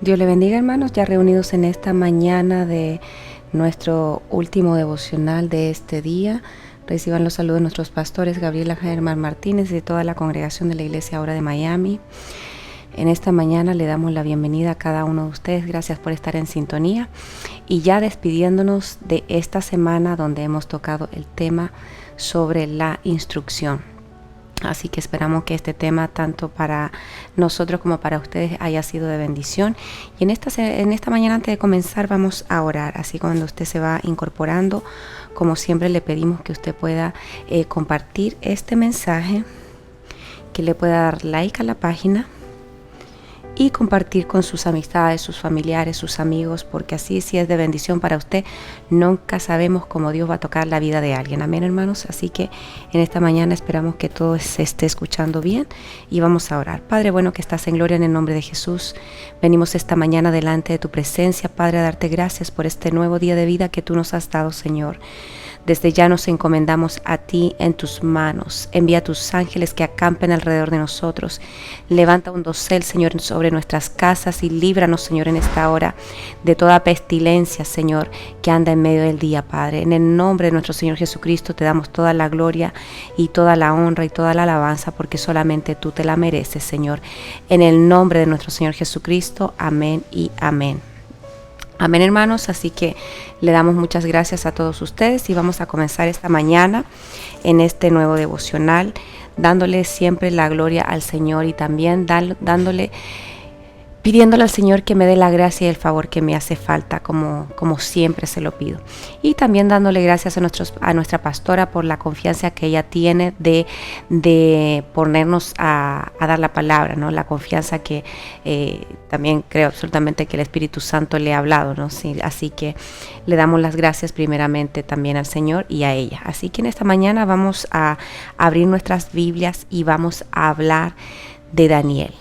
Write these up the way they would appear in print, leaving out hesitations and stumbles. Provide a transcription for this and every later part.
Dios le bendiga, hermanos, ya reunidos en esta mañana de nuestro último devocional de este día. Reciban los saludos de nuestros pastores Gabriela Germán Martínez y de toda la congregación de la Iglesia Ahora de Miami. En esta mañana le damos la bienvenida a cada uno de ustedes. Gracias por estar en sintonía. Y ya despidiéndonos de esta semana donde hemos tocado el tema sobre la instrucción. Así que esperamos que este tema, tanto para nosotros como para ustedes, haya sido de bendición. Y en esta mañana, antes de comenzar, vamos a orar. Así cuando usted se va incorporando, como siempre, le pedimos que usted pueda compartir este mensaje, que le pueda dar like a la página y compartir con sus amistades, sus familiares, sus amigos, porque así si es de bendición para usted. Nunca sabemos cómo Dios va a tocar la vida de alguien. Amén, hermanos. Así que en esta mañana esperamos que todo se esté escuchando bien y vamos a orar. Padre bueno que estás en gloria, en el nombre de Jesús, venimos esta mañana delante de tu presencia, Padre, a darte gracias por este nuevo día de vida que tú nos has dado, Señor. Desde ya nos encomendamos a ti en tus manos. Envía tus ángeles que acampen alrededor de nosotros. Levanta un dosel, Señor, sobre nuestras casas y líbranos, Señor, en esta hora de toda pestilencia, Señor, que anda en medio del día, Padre. En el nombre de nuestro Señor Jesucristo te damos toda la gloria y toda la honra y toda la alabanza, porque solamente tú te la mereces, Señor. En el nombre de nuestro Señor Jesucristo, amén y amén. Amén, hermanos, así que le damos muchas gracias a todos ustedes y vamos a comenzar esta mañana en este nuevo devocional, dándole siempre la gloria al Señor y también pidiéndole al Señor que me dé la gracia y el favor que me hace falta, como siempre se lo pido. Y también dándole gracias a nuestra pastora por la confianza que ella tiene de ponernos a dar la palabra, ¿no? La confianza que también creo absolutamente que el Espíritu Santo le ha hablado, ¿no? Sí, así que le damos las gracias primeramente también al Señor y a ella. Así que en esta mañana vamos a abrir nuestras Biblias y vamos a hablar de Daniel.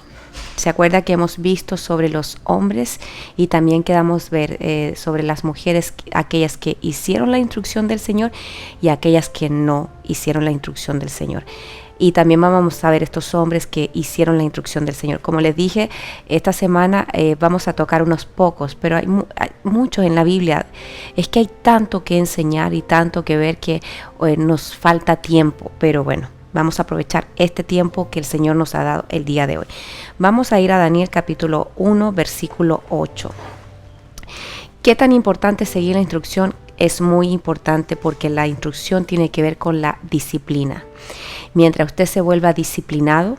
¿Se acuerda que hemos visto sobre los hombres y también quedamos ver sobre las mujeres, aquellas que hicieron la instrucción del Señor y aquellas que no hicieron la instrucción del Señor? Y también vamos a ver estos hombres que hicieron la instrucción del Señor. Como les dije, esta semana vamos a tocar unos pocos, pero hay muchos en la Biblia. Es que hay tanto que enseñar y tanto que ver que nos falta tiempo, pero bueno. Vamos a aprovechar este tiempo que el Señor nos ha dado el día de hoy. Vamos a ir a Daniel capítulo 1, versículo 8. ¿Qué tan importante seguir la instrucción? Es muy importante porque la instrucción tiene que ver con la disciplina. Mientras usted se vuelva disciplinado,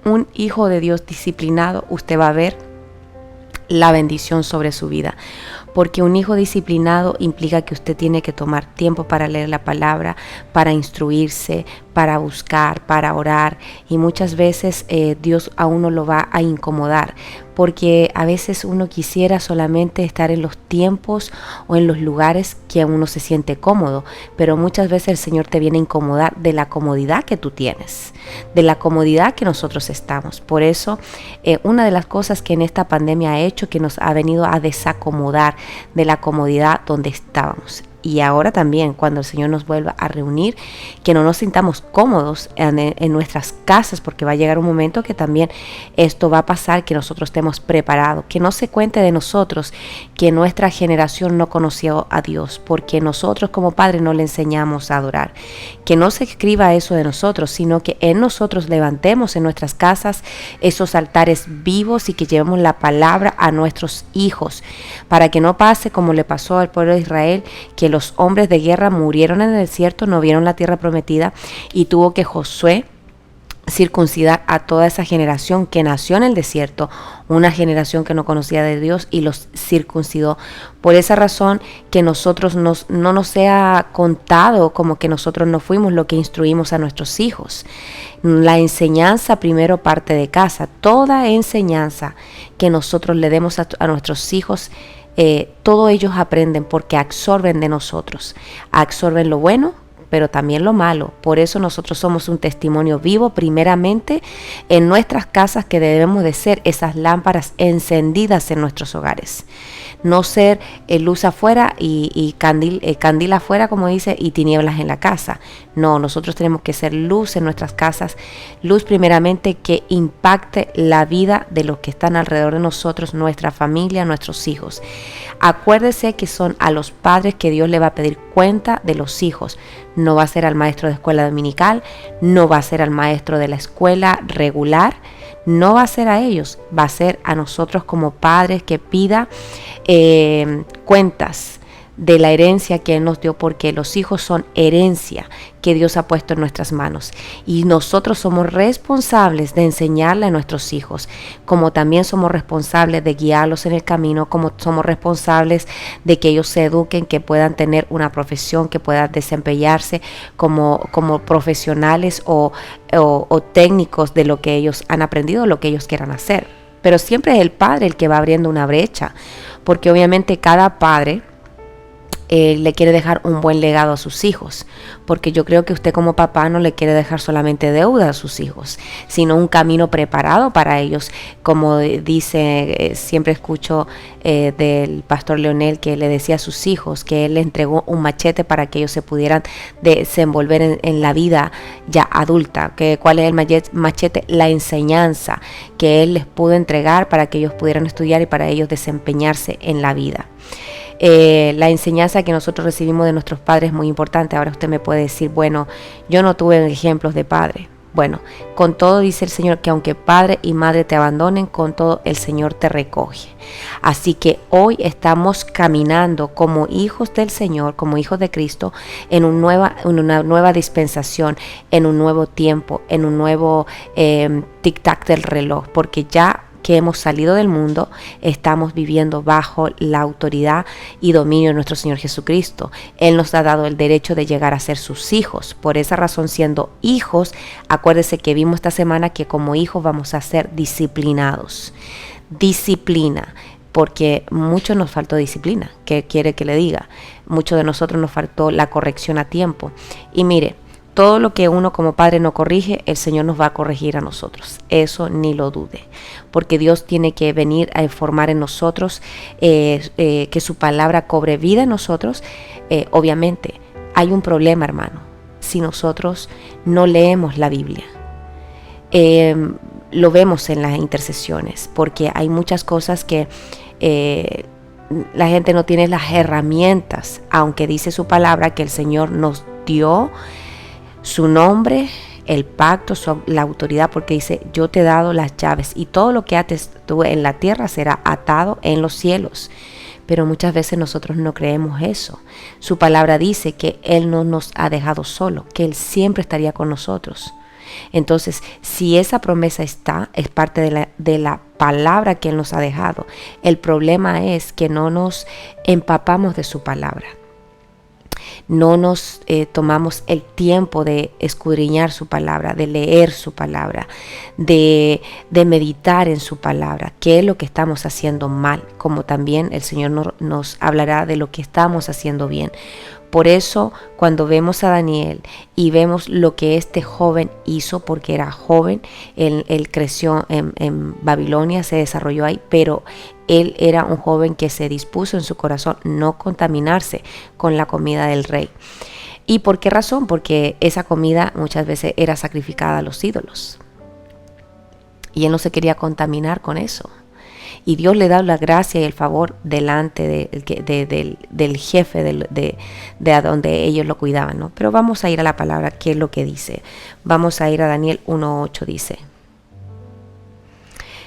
un hijo de Dios disciplinado, usted va a ver la bendición sobre su vida. Porque un hijo disciplinado implica que usted tiene que tomar tiempo para leer la palabra, para instruirse, para buscar, para orar. Y muchas veces Dios a uno lo va a incomodar, porque a veces uno quisiera solamente estar en los tiempos o en los lugares que uno se siente cómodo, pero muchas veces el Señor te viene a incomodar de la comodidad que tú tienes, de la comodidad que nosotros estamos. Por eso, una de las cosas que en esta pandemia ha hecho, que nos ha venido a desacomodar de la comodidad donde estábamos. Y ahora también, cuando el Señor nos vuelva a reunir, que no nos sintamos cómodos en nuestras casas, porque va a llegar un momento que también esto va a pasar, que nosotros estemos preparados, que no se cuente de nosotros que nuestra generación no conoció a Dios, porque nosotros como padres no le enseñamos a adorar. Que no se escriba eso de nosotros, sino que en nosotros levantemos en nuestras casas esos altares vivos y que llevemos la palabra a nuestros hijos, para que no pase como le pasó al pueblo de Israel, que los hombres de guerra murieron en el desierto, no vieron la tierra prometida y tuvo que Josué circuncidar a toda esa generación que nació en el desierto, una generación que no conocía de Dios, y los circuncidó. Por esa razón que nosotros no nos sea contado como que nosotros no fuimos lo que instruimos a nuestros hijos. La enseñanza primero parte de casa. Toda enseñanza que nosotros le demos a nuestros hijos, todos ellos aprenden porque absorben de nosotros, absorben lo bueno pero también lo malo. Por eso nosotros somos un testimonio vivo, primeramente en nuestras casas, que debemos de ser esas lámparas encendidas en nuestros hogares. No ser luz afuera y candil afuera, como dice, y tinieblas en la casa. No, nosotros tenemos que ser luz en nuestras casas, luz primeramente que impacte la vida de los que están alrededor de nosotros, nuestra familia, nuestros hijos. Acuérdese que son a los padres que Dios le va a pedir cuenta de los hijos. No va a ser al maestro de escuela dominical, no va a ser al maestro de la escuela regular, no va a ser a ellos, va a ser a nosotros como padres que pida cuentas de la herencia que Él nos dio, porque los hijos son herencia que Dios ha puesto en nuestras manos y nosotros somos responsables de enseñarle a nuestros hijos, como también somos responsables de guiarlos en el camino, como somos responsables de que ellos se eduquen, que puedan tener una profesión, que puedan desempeñarse como profesionales o técnicos de lo que ellos han aprendido, lo que ellos quieran hacer. Pero siempre es el padre el que va abriendo una brecha, porque obviamente cada padre le quiere dejar un buen legado a sus hijos, porque yo creo que usted como papá no le quiere dejar solamente deuda a sus hijos, sino un camino preparado para ellos, como dice, siempre escucho del pastor Leonel, que le decía a sus hijos que él les entregó un machete para que ellos se pudieran desenvolver en la vida ya adulta. ¿Cuál es el machete? La enseñanza que él les pudo entregar para que ellos pudieran estudiar y para ellos desempeñarse en la vida. La enseñanza que nosotros recibimos de nuestros padres es muy importante. Ahora usted me puede decir, bueno, yo no tuve ejemplos de padre. Bueno, con todo dice el Señor que aunque padre y madre te abandonen, con todo el Señor te recoge. Así que hoy estamos caminando como hijos del Señor, como hijos de Cristo, en una nueva dispensación, en un nuevo tiempo, en un nuevo tic-tac del reloj, porque ya que hemos salido del mundo, estamos viviendo bajo la autoridad y dominio de nuestro Señor Jesucristo. Él nos ha dado el derecho de llegar a ser sus hijos. Por esa razón, siendo hijos, acuérdese que vimos esta semana que como hijos vamos a ser disciplinados. Disciplina, porque mucho nos faltó disciplina. ¿Qué quiere que le diga? Mucho de nosotros nos faltó la corrección a tiempo. Y mire, todo lo que uno como padre no corrige, el Señor nos va a corregir a nosotros. Eso ni lo dude. Porque Dios tiene que venir a formar en nosotros, que su palabra cobre vida en nosotros. Obviamente, hay un problema, hermano, si nosotros no leemos la Biblia. Lo vemos en las intercesiones, porque hay muchas cosas que la gente no tiene las herramientas, aunque dice su palabra que el Señor nos dio su nombre, el pacto, la autoridad, porque dice, yo te he dado las llaves y todo lo que ates tú en la tierra será atado en los cielos. Pero muchas veces nosotros no creemos eso. Su palabra dice que Él no nos ha dejado solo, que Él siempre estaría con nosotros. Entonces, si esa promesa es parte de la palabra que Él nos ha dejado, el problema es que no nos empapamos de su palabra. No nos tomamos el tiempo de escudriñar su palabra, de leer su palabra, de meditar en su palabra, qué es lo que estamos haciendo mal, como también el Señor nos hablará de lo que estamos haciendo bien. Por eso, cuando vemos a Daniel y vemos lo que este joven hizo, porque era joven, él creció en Babilonia, se desarrolló ahí, pero él era un joven que se dispuso en su corazón no contaminarse con la comida del rey. ¿Y por qué razón? Porque esa comida muchas veces era sacrificada a los ídolos. Y él no se quería contaminar con eso. Y Dios le da la gracia y el favor delante del jefe de a donde ellos lo cuidaban, ¿no? Pero vamos a ir a la palabra, ¿qué es lo que dice? Vamos a ir a Daniel 1:8, dice.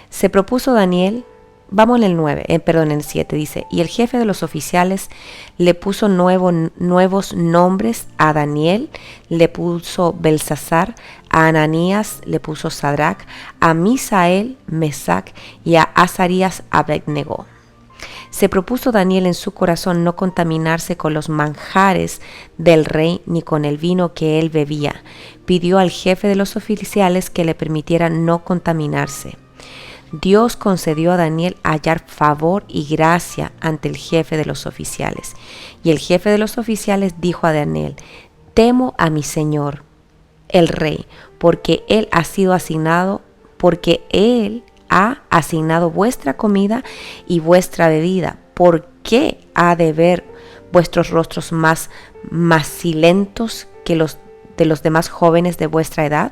Se propuso Daniel, vamos en el 7, dice, y el jefe de los oficiales le puso nuevos nombres a Daniel, le puso Belsasar, a Ananías le puso Sadrach, a Misael, Mesac y a Azarías, Abednego. Se propuso Daniel en su corazón no contaminarse con los manjares del rey ni con el vino que él bebía. Pidió al jefe de los oficiales que le permitiera no contaminarse. Dios concedió a Daniel hallar favor y gracia ante el jefe de los oficiales. Y el jefe de los oficiales dijo a Daniel, temo a mi señor, el rey, porque él ha asignado vuestra comida y vuestra bebida. ¿Por qué ha de ver vuestros rostros más macilentos que los de los demás jóvenes de vuestra edad?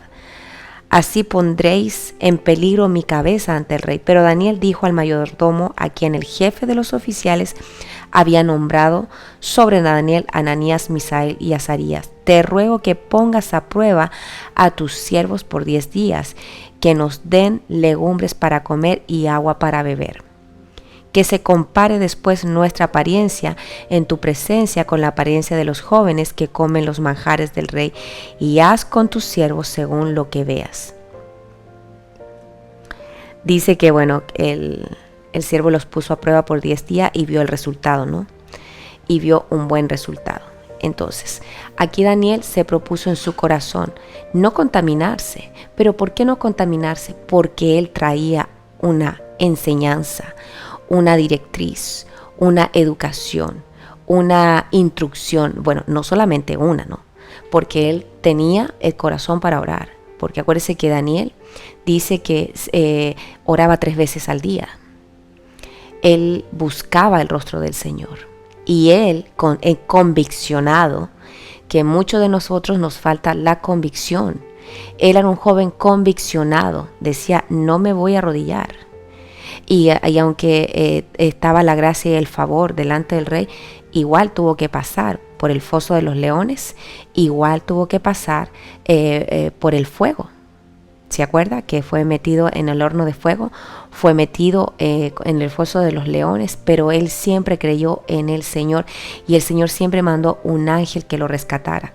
Así pondréis en peligro mi cabeza ante el rey. Pero Daniel dijo al mayordomo, a quien el jefe de los oficiales había nombrado sobre Daniel, Ananías, Misael y Azarías: te ruego que pongas a prueba a tus siervos por 10 días, que nos den legumbres para comer y agua para beber. Que se compare después nuestra apariencia en tu presencia con la apariencia de los jóvenes que comen los manjares del rey, y haz con tus siervos según lo que veas. Dice que bueno, el siervo los puso a prueba por 10 días y vio el resultado, ¿no? Y vio un buen resultado. Entonces, aquí Daniel se propuso en su corazón no contaminarse. ¿Pero por qué no contaminarse? Porque él traía una enseñanza, una directriz, una educación, una instrucción. Bueno, no solamente una, ¿no? Porque él tenía el corazón para orar. Porque acuérdese que Daniel dice que oraba 3 veces al día. Él buscaba el rostro del Señor. Y él, conviccionado, que muchos de nosotros nos falta la convicción. Él era un joven conviccionado. Decía, no me voy a arrodillar. Y aunque estaba la gracia y el favor delante del rey, igual tuvo que pasar por el foso de los leones, igual tuvo que pasar por el fuego. ¿Se acuerda? Que fue metido en el horno de fuego, fue metido en el foso de los leones, pero él siempre creyó en el Señor y el Señor siempre mandó un ángel que lo rescatara.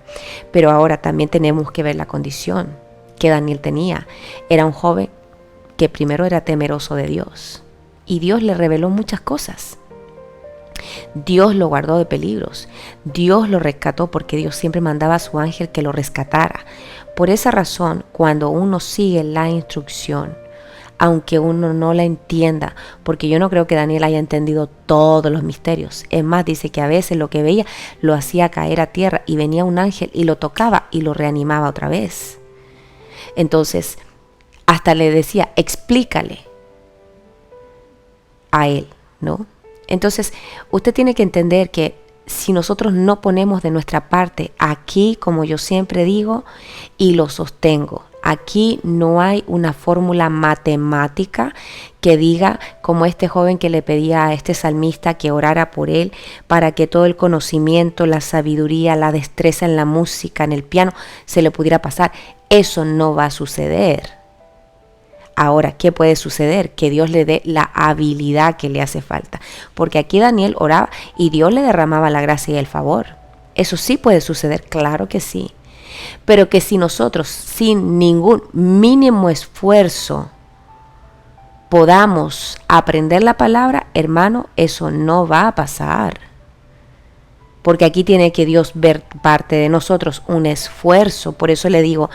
Pero ahora también tenemos que ver la condición que Daniel tenía. Era un joven que primero era temeroso de Dios y Dios le reveló muchas cosas. Dios lo guardó de peligros, Dios lo rescató porque Dios siempre mandaba a su ángel que lo rescatara. Por esa razón, cuando uno sigue la instrucción, aunque uno no la entienda, porque yo no creo que Daniel haya entendido todos los misterios. Es más, dice que a veces lo que veía lo hacía caer a tierra y venía un ángel y lo tocaba y lo reanimaba otra vez. Entonces, hasta le decía, explícale a él, ¿no? Entonces, usted tiene que entender que si nosotros no ponemos de nuestra parte aquí, como yo siempre digo y lo sostengo, aquí no hay una fórmula matemática que diga, como este joven que le pedía a este salmista que orara por él para que todo el conocimiento, la sabiduría, la destreza en la música, en el piano, se le pudiera pasar. Eso no va a suceder. Ahora, ¿qué puede suceder? Que Dios le dé la habilidad que le hace falta. Porque aquí Daniel oraba y Dios le derramaba la gracia y el favor. Eso sí puede suceder, claro que sí. Pero que si nosotros, sin ningún mínimo esfuerzo, podamos aprender la palabra, hermano, eso no va a pasar. Porque aquí tiene que Dios ver parte de nosotros un esfuerzo. Por eso le digo,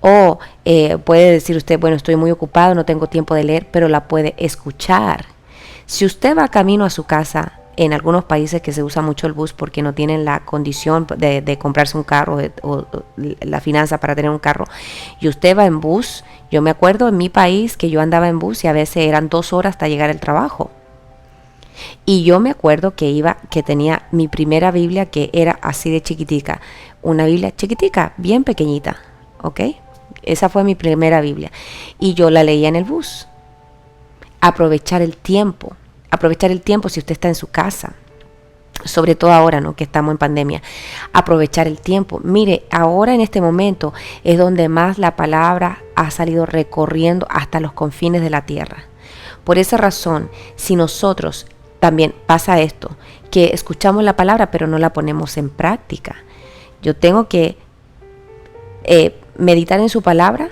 puede decir usted, bueno, estoy muy ocupado, no tengo tiempo de leer, pero la puede escuchar. Si usted va camino a su casa, en algunos países que se usa mucho el bus porque no tienen la condición de comprarse un carro o la finanza para tener un carro, y usted va en bus, yo me acuerdo en mi país que yo andaba en bus y a veces eran 2 horas hasta llegar al trabajo. Y yo me acuerdo que tenía mi primera Biblia que era así de chiquitica, una Biblia chiquitica, bien pequeñita, ¿ok? Esa fue mi primera Biblia y yo la leía en el bus. Aprovechar el tiempo si usted está en su casa, sobre todo ahora, ¿no? Que estamos en pandemia, aprovechar el tiempo. Mire, ahora en este momento es donde más la palabra ha salido recorriendo hasta los confines de la tierra. Por esa razón, si nosotros también pasa esto, que escuchamos la palabra pero no la ponemos en práctica. Yo tengo que meditar en su palabra,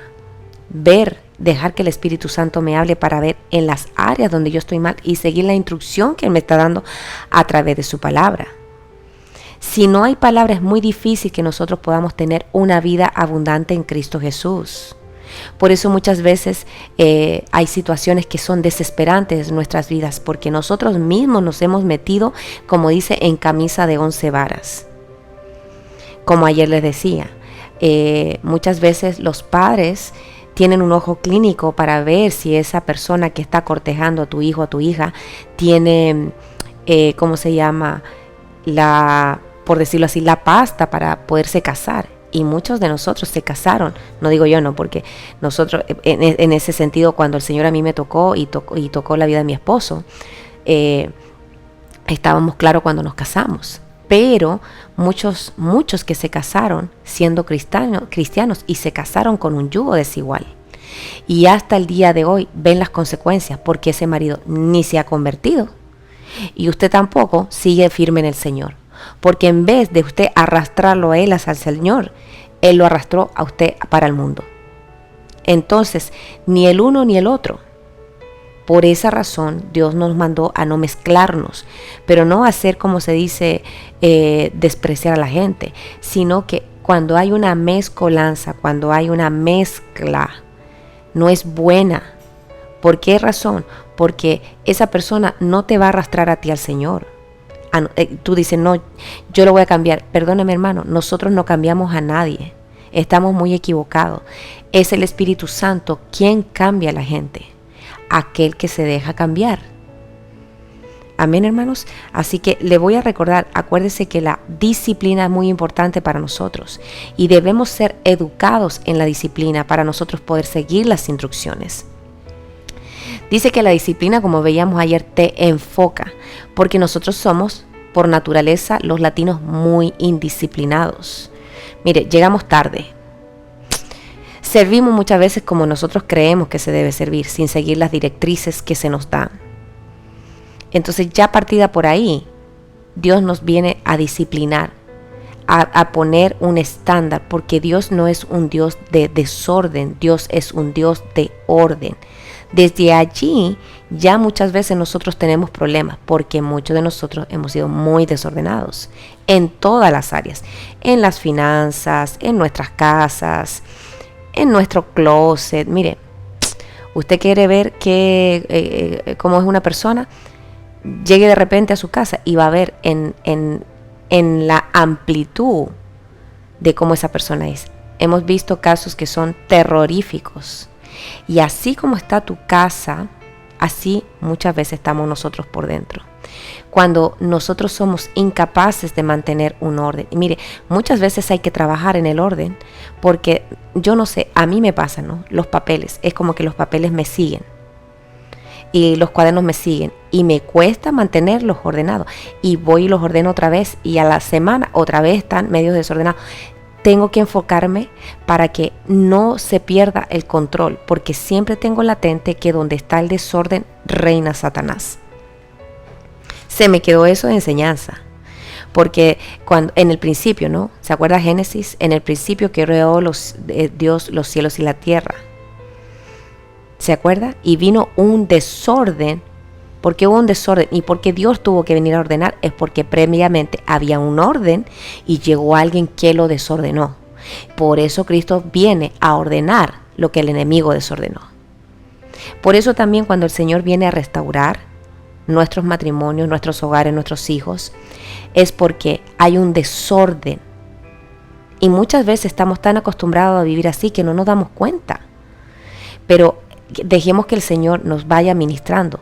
dejar que el Espíritu Santo me hable para ver en las áreas donde yo estoy mal y seguir la instrucción que Él me está dando a través de su palabra. Si no hay palabra, es muy difícil que nosotros podamos tener una vida abundante en Cristo Jesús. Por eso muchas veces hay situaciones que son desesperantes en nuestras vidas, porque nosotros mismos nos hemos metido, como dice, en camisa de 11 varas. como ayer les decía, muchas veces los padres tienen un ojo clínico para ver si esa persona que está cortejando a tu hijo o a tu hija tiene, ¿cómo se llama? Por decirlo así, la pasta para poderse casar. Y muchos de nosotros se casaron, no digo yo no, porque nosotros, en ese sentido, cuando el Señor a mí me tocó y tocó la vida de mi esposo, estábamos claros cuando nos casamos. Pero muchos que se casaron siendo cristianos y se casaron con un yugo desigual. Y hasta el día de hoy ven las consecuencias porque ese marido ni se ha convertido y usted tampoco sigue firme en el Señor. Porque en vez de usted arrastrarlo a él hacia el Señor, él lo arrastró a usted para el mundo. Entonces, ni el uno ni el otro. Por esa razón, Dios nos mandó a no mezclarnos, pero no hacer, como se dice, despreciar a la gente, sino que cuando hay una mezcolanza, cuando hay una mezcla, no es buena. ¿Por qué razón? Porque esa persona no te va a arrastrar a ti al Señor. Tú dices, no, yo lo voy a cambiar. Perdóname, hermano, nosotros no cambiamos a nadie. Estamos muy equivocados. Es el Espíritu Santo quien cambia a la gente. Aquel que se deja cambiar. Amén, hermanos. Así que le voy a recordar, acuérdese que la disciplina es muy importante para nosotros y debemos ser educados en la disciplina para nosotros poder seguir las instrucciones. Dice que la disciplina, como veíamos ayer, te enfoca, porque nosotros somos, por naturaleza, los latinos muy indisciplinados. Mire, llegamos tarde. Servimos muchas veces como nosotros creemos que se debe servir, sin seguir las directrices que se nos dan. Entonces, ya partida por ahí, Dios nos viene a disciplinar, a poner un estándar, porque Dios no es un Dios de desorden, Dios es un Dios de orden. Desde allí ya muchas veces nosotros tenemos problemas porque muchos de nosotros hemos sido muy desordenados en todas las áreas, en las finanzas, en nuestras casas, en nuestro closet. Mire, usted quiere ver cómo es una persona, llegue de repente a su casa y va a ver en la amplitud de cómo esa persona es. Hemos visto casos que son terroríficos. Y así como está tu casa, así muchas veces estamos nosotros por dentro. Cuando nosotros somos incapaces de mantener un orden. Y mire, muchas veces hay que trabajar en el orden porque yo no sé, a mí me pasa, ¿no? Los papeles, es como que los papeles me siguen y los cuadernos me siguen y me cuesta mantenerlos ordenados y voy y los ordeno otra vez y a la semana otra vez están medio desordenados. Tengo que enfocarme para que no se pierda el control, porque siempre tengo latente que donde está el desorden reina Satanás. Se me quedó eso de enseñanza, porque cuando en el principio, ¿no? ¿Se acuerda Génesis? En el principio creó Dios los cielos y la tierra. ¿Se acuerda? Y vino un desorden. ¿Por qué hubo un desorden? Y porque Dios tuvo que venir a ordenar es porque previamente había un orden y llegó alguien que lo desordenó. Por eso Cristo viene a ordenar lo que el enemigo desordenó. Por eso también cuando el Señor viene a restaurar nuestros matrimonios, nuestros hogares, nuestros hijos, es porque hay un desorden. Y muchas veces estamos tan acostumbrados a vivir así que no nos damos cuenta. Pero dejemos que el Señor nos vaya ministrando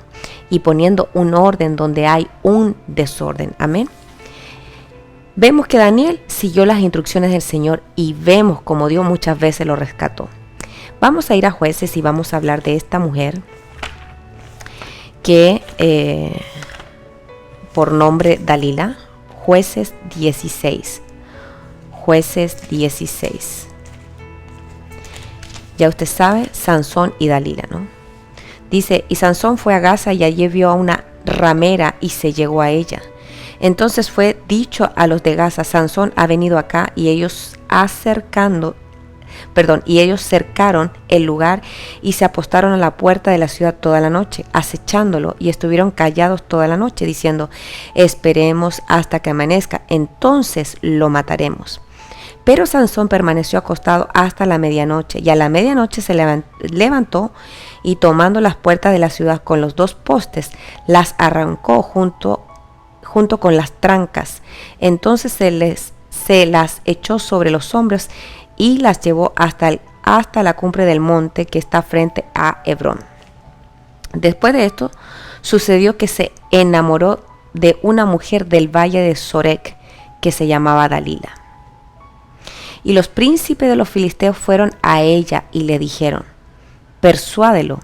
y poniendo un orden donde hay un desorden. Amén. Vemos que Daniel siguió las instrucciones del Señor y vemos como Dios muchas veces lo rescató. Vamos a ir a Jueces y vamos a hablar de esta mujer que por nombre Dalila. Jueces 16. Jueces 16. Ya usted sabe, Sansón y Dalila, ¿no? Dice, y Sansón fue a Gaza y allí vio a una ramera y se llegó a ella. Entonces fue dicho a los de Gaza, Sansón ha venido acá, y ellos cercaron el lugar y se apostaron a la puerta de la ciudad toda la noche, acechándolo, y estuvieron callados toda la noche, diciendo, esperemos hasta que amanezca, entonces lo mataremos. Pero Sansón permaneció acostado hasta la medianoche, y a la medianoche se levantó y tomando las puertas de la ciudad con los dos postes, las arrancó junto con las trancas. Entonces se las echó sobre los hombros y las llevó hasta la cumbre del monte que está frente a Hebrón. Después de esto, sucedió que se enamoró de una mujer del valle de Sorek que se llamaba Dalila. Y los príncipes de los filisteos fueron a ella y le dijeron: persuádelo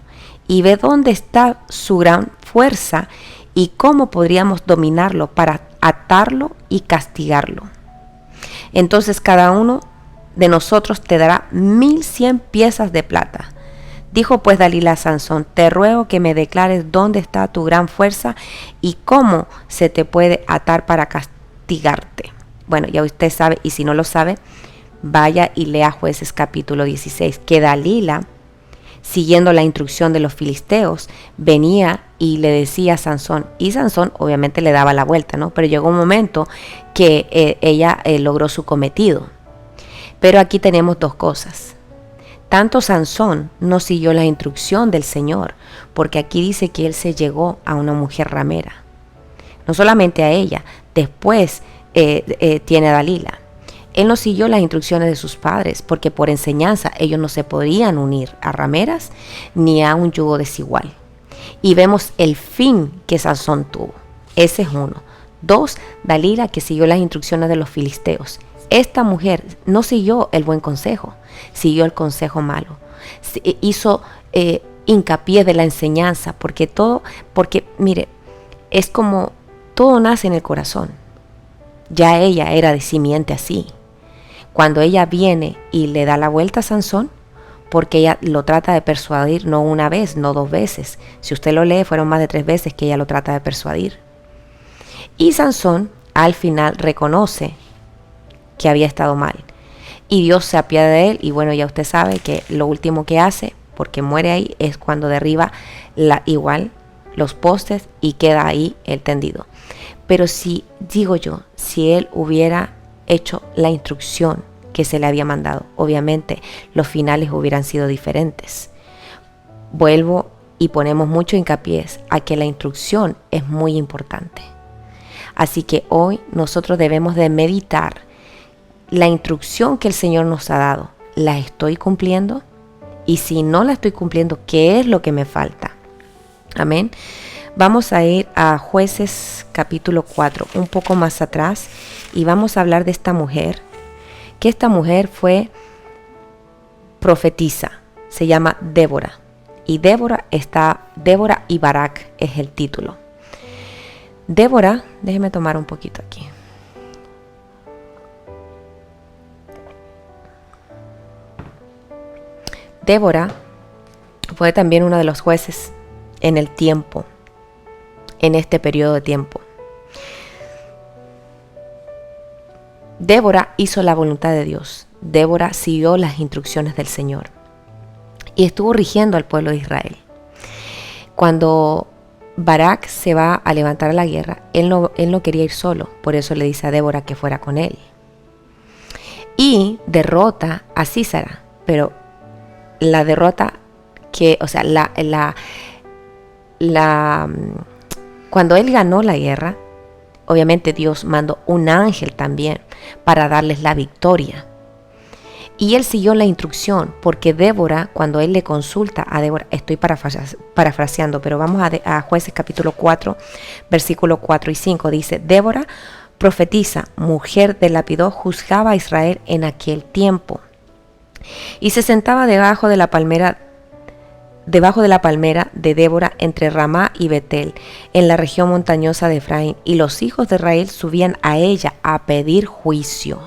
y ve dónde está su gran fuerza y cómo podríamos dominarlo para atarlo y castigarlo. Entonces cada uno de nosotros te dará 1100 piezas de plata. Dijo pues Dalila a Sansón: te ruego que me declares dónde está tu gran fuerza y cómo se te puede atar para castigarte. Bueno, ya usted sabe, y si no lo sabe, vaya y lea Jueces capítulo 16, que Dalila, siguiendo la instrucción de los filisteos, venía y le decía a Sansón, y Sansón obviamente le daba la vuelta, ¿no? Pero llegó un momento que ella logró su cometido. Pero aquí tenemos dos cosas. Tanto Sansón no siguió la instrucción del Señor, porque aquí dice que él se llegó a una mujer ramera. No solamente a ella, después tiene a Dalila. Él no siguió las instrucciones de sus padres, porque por enseñanza ellos no se podrían unir a rameras ni a un yugo desigual. Y vemos el fin que Sansón tuvo. Ese es uno. 2, Dalila, que siguió las instrucciones de los filisteos. Esta mujer no siguió el buen consejo, siguió el consejo malo. Hizo hincapié de la enseñanza, porque mire, es como todo nace en el corazón. Ya ella era de simiente así. Cuando ella viene y le da la vuelta a Sansón, porque ella lo trata de persuadir no una vez, no 2 veces. Si usted lo lee, fueron más de 3 veces que ella lo trata de persuadir. Y Sansón al final reconoce que había estado mal. Y Dios se apiada de él. Y bueno, ya usted sabe que lo último que hace, porque muere ahí, es cuando derriba igual los postes y queda ahí el tendido. Pero si él hubiera hecho la instrucción que se le había mandado, obviamente los finales hubieran sido diferentes. Vuelvo y ponemos mucho hincapié a que la instrucción es muy importante. Así que hoy nosotros debemos de meditar la instrucción que el Señor nos ha dado. ¿La estoy cumpliendo? Y si no la estoy cumpliendo, ¿qué es lo que me falta? Amén. Vamos a ir a Jueces capítulo 4, un poco más atrás, y vamos a hablar de esta mujer, que esta mujer fue profetisa, se llama Débora, y Débora y Barak es el título. Débora, déjeme tomar un poquito aquí. Débora fue también uno de los jueces en el tiempo, en este periodo de tiempo. Débora hizo la voluntad de Dios. Débora siguió las instrucciones del Señor y estuvo rigiendo al pueblo de Israel. Cuando Barak se va a levantar la guerra, él no quería ir solo, por eso le dice a Débora que fuera con él. Y derrota a Sísara, pero la derrota cuando él ganó la guerra, obviamente Dios mandó un ángel también para darles la victoria. Y él siguió la instrucción, porque Débora, cuando él le consulta a Débora, estoy parafraseando, pero vamos a Jueces capítulo 4, versículos 4 y 5, dice: Débora, profetisa, mujer de Lapidot, juzgaba a Israel en aquel tiempo. Y se sentaba debajo de la palmera de Débora entre Ramá y Betel, en la región montañosa de Efraín, y los hijos de Israel subían a ella a pedir juicio.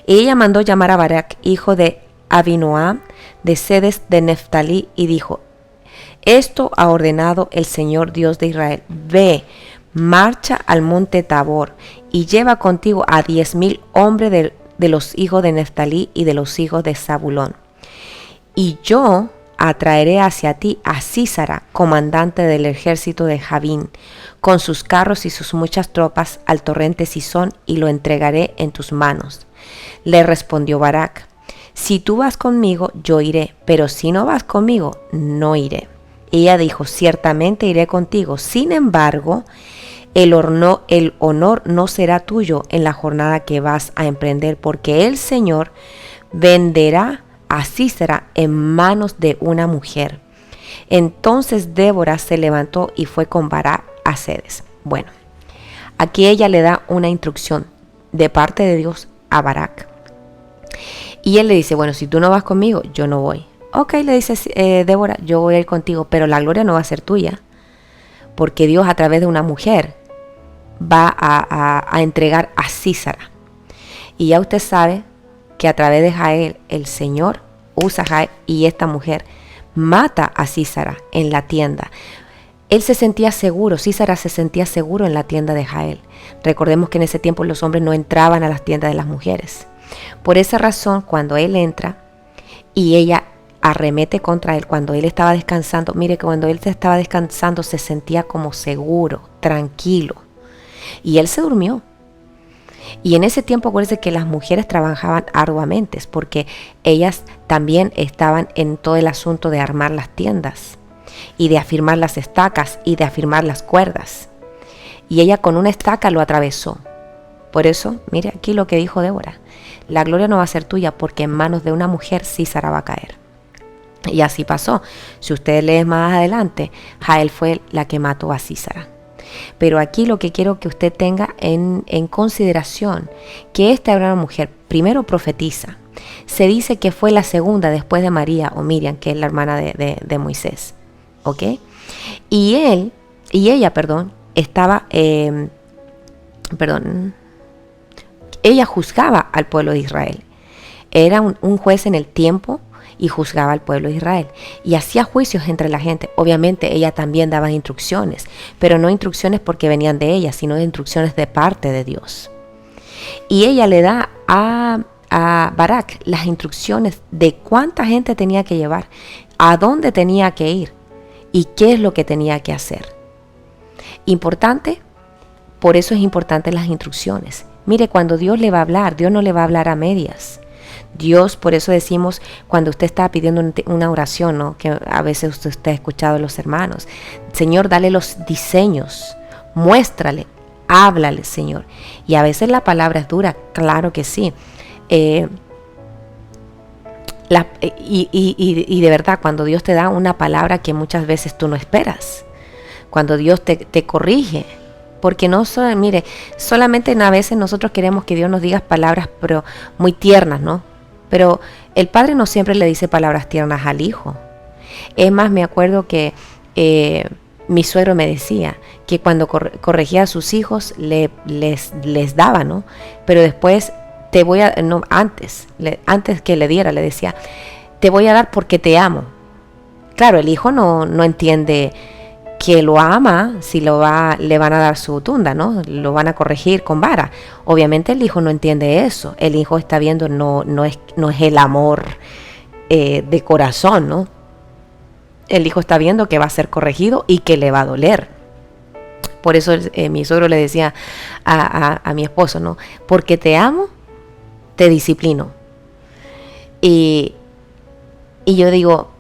Y ella mandó llamar a Barak, hijo de Abinoam, de Sedes de Neftalí, y dijo: esto ha ordenado el Señor Dios de Israel: ve, marcha al monte Tabor, y lleva contigo a 10,000 hombres de los hijos de Neftalí y de los hijos de Zabulón. Y yo atraeré hacia ti a Sísara, comandante del ejército de Javín, con sus carros y sus muchas tropas, al torrente Sison, y lo entregaré en tus manos. Le respondió Barak: si tú vas conmigo, yo iré, pero si no vas conmigo, no iré. Ella dijo: ciertamente iré contigo. Sin embargo, el honor no será tuyo en la jornada que vas a emprender, porque el Señor venderá a Sísara en manos de una mujer. Entonces Débora se levantó y fue con Barak a Cedes. Bueno, aquí ella le da una instrucción de parte de Dios a Barak. Y él le dice, bueno, si tú no vas conmigo, yo no voy. Ok, le dice Débora, yo voy a ir contigo, pero la gloria no va a ser tuya, porque Dios a través de una mujer va a entregar a Sísara. Y ya usted sabe que a través de Jael, el Señor usa a Jael, y esta mujer mata a Sísara en la tienda. Él se sentía seguro, Sísara se sentía seguro en la tienda de Jael. Recordemos que en ese tiempo los hombres no entraban a las tiendas de las mujeres. Por esa razón, cuando él entra y ella arremete contra él, cuando él estaba descansando, mire que cuando él estaba descansando se sentía como seguro, tranquilo. Y él se durmió. Y en ese tiempo acuérdense que las mujeres trabajaban arduamente, porque ellas también estaban en todo el asunto de armar las tiendas y de afirmar las estacas y de afirmar las cuerdas. Y ella con una estaca lo atravesó. Por eso, mire aquí lo que dijo Débora: la gloria no va a ser tuya, porque en manos de una mujer Sísara va a caer. Y así pasó. Si usted lee más adelante, Jael fue la que mató a Sísara. Pero aquí lo que quiero que usted tenga en consideración, que esta era una mujer, primero profetiza. Se dice que fue la segunda después de María o Miriam, que es la hermana de Moisés. ¿Ok? Y ella, estaba, ella juzgaba al pueblo de Israel. Era un juez en el tiempo y juzgaba al pueblo de Israel y hacía juicios entre la gente. Obviamente ella también daba instrucciones, pero no instrucciones porque venían de ella, sino de instrucciones de parte de Dios. Y ella le da a Barak las instrucciones de cuánta gente tenía que llevar, a dónde tenía que ir y qué es lo que tenía que hacer. Importante, por eso es importante las instrucciones. Mire, cuando Dios le va a hablar, Dios no le va a hablar a medias. Dios, por eso decimos, cuando usted está pidiendo una oración, ¿no?, que a veces usted ha escuchado a los hermanos: Señor, dale los diseños, muéstrale, háblale, Señor. Y a veces la palabra es dura, claro que sí. Y de verdad, cuando Dios te da una palabra que muchas veces tú no esperas, cuando Dios te corrige, porque no solo, mire, solamente a veces nosotros queremos que Dios nos diga palabras pero muy tiernas, ¿no? Pero el Padre no siempre le dice palabras tiernas al Hijo. Es más, me acuerdo que mi suegro me decía que cuando corregía a sus hijos les daba, ¿no? Pero después antes que le diera, le decía: te voy a dar porque te amo. Claro, el hijo no entiende que lo ama si le van a dar su tunda, ¿no? Lo van a corregir con vara. Obviamente el hijo no entiende eso. El hijo está viendo, no es el amor de corazón, ¿no? El hijo está viendo que va a ser corregido y que le va a doler. Por eso mi suegro le decía a mi esposo, ¿no? Porque te amo, te disciplino. Y yo digo,